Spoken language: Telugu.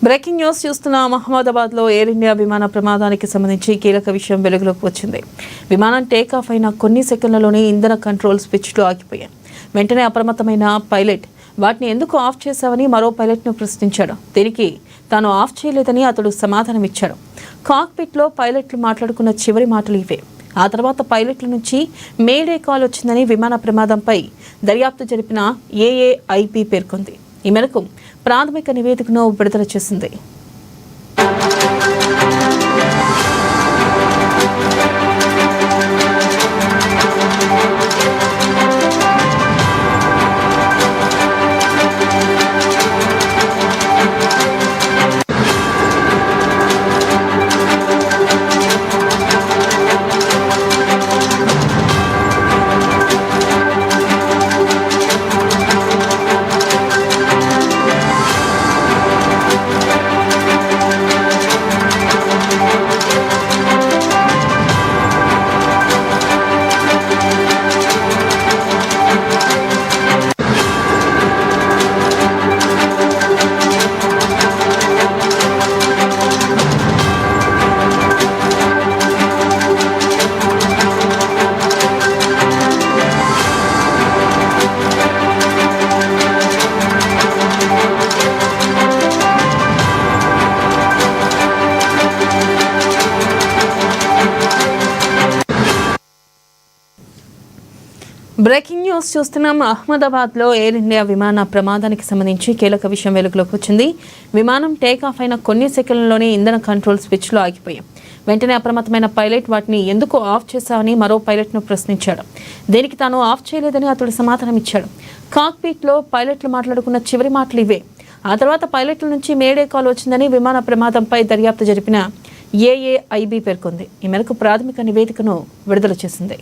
బ్రేకింగ్ న్యూస్ చూస్తున్నాం. అహ్మదాబాద్లో ఎయిర్ ఇండియా విమాన ప్రమాదానికి సంబంధించి కీలక విషయం వెలుగులోకి వచ్చింది. విమానం టేకాఫ్ అయిన కొన్ని సెకండ్లలోనే ఇంధన కంట్రోల్ స్విచ్లు ఆగిపోయాయి. వెంటనే అప్రమత్తమైన పైలట్ వాటిని ఎందుకు ఆఫ్ చేశావని మరో పైలట్ను ప్రశ్నించాడు. దీనికి తాను ఆఫ్ చేయలేదని అతడు సమాధానం ఇచ్చాడు. కాక్పిట్లో పైలట్లు మాట్లాడుకున్న చివరి మాటలు ఇవే. ఆ తర్వాత పైలట్ల నుంచి మేడే కాల్ వచ్చిందని విమాన ప్రమాదంపై దర్యాప్తు జరిపిన ఏఏఐబీ పేర్కొంది. ఈ మేరకు ప్రాథమిక నివేదికను విడుదల చేసింది. బ్రేకింగ్ న్యూస్ చూస్తున్నాం. అహ్మదాబాద్లో ఎయిర్ ఇండియా విమాన ప్రమాదానికి సంబంధించి కీలక విషయం వెలుగులోకి వచ్చింది. విమానం టేకాఫ్ అయిన కొన్ని సెకండ్లలోనే ఇంధన కంట్రోల్ స్విచ్లు ఆగిపోయాయి. వెంటనే అప్రమత్తమైన పైలట్ వాటిని ఎందుకు ఆఫ్ చేశావని మరో పైలట్ను ప్రశ్నించాడు. దీనికి తాను ఆఫ్ చేయలేదని అతడు సమాధానం ఇచ్చాడు. కాక్పిట్లో పైలట్లు మాట్లాడుకున్న చివరి మాటలు ఇవే. ఆ తర్వాత పైలట్ల నుంచి మేడే కాల్ వచ్చిందని విమాన ప్రమాదంపై దర్యాప్తు జరిపిన ఏఏఐబీ పేర్కొంది. ఈ మేరకు ప్రాథమిక నివేదికను విడుదల చేసింది.